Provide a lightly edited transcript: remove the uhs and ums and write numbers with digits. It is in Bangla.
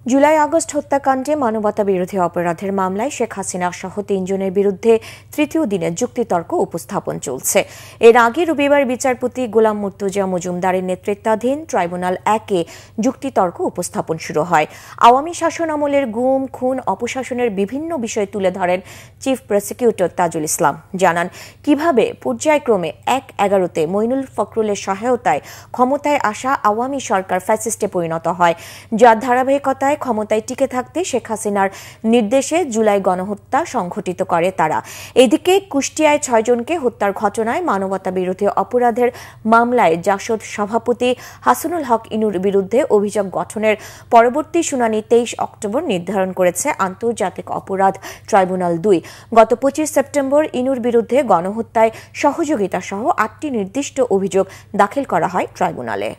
জুলাই আগস্ট হত্যাকাণ্ডে মানবতা বিরোধী অপরাধের মামলায় শেখ হাসিনা সহ ৩ জনের বিরুদ্ধে তৃতীয় দিনে যুক্তিতর্ক উপস্থাপন চলছে। এর আগে রবিবার বিচারপতি গোলাম মুর্তজা মজুমদারের নেতৃত্বাধীন ট্রাইব্যুনাল ১-এ যুক্তিতর্ক উপস্থাপন শুরু হয়। আওয়ামী শাসন আমলের গুম, খুন, অপশাসনের বিভিন্ন বিষয় তুলে ধরেন চিফ প্রসিকিউটর তাজুল ইসলাম। জানান কিভাবে পর্যায়ক্রমে ১-১১-তে মইনুল ফখরুলের সহায়তায় ক্ষমতায় আসা আওয়ামী সরকার ফ্যাসিস্টে পরিণত হয়, যার ধারাবাহিকতায় ক্ষমতায় টিকে থাকতে শেখ হাসিনার নির্দেশে জুলাই গণহত্যা সংঘটিত করে তারা। এদিকে কুষ্টিয়ায় ৬ জনকে হত্যার ঘটনায় মানবতা বিরোধী অপরাধের মামলায় জাসদ সভাপতি হাসানুল হক ইনুর বিরুদ্ধে অভিযোগ গঠনের পরবর্তী শুনানি ২৩ অক্টোবর নির্ধারণ করেছে আন্তর্জাতিক অপরাধ ট্রাইব্যুনাল ২। গত ২৫ সেপ্টেম্বর ইনুর বিরুদ্ধে গণহত্যায় সহযোগিতা সহ ৮টি নির্দিষ্ট অভিযোগ দাখিল করা হয় ট্রাইব্যুনালে।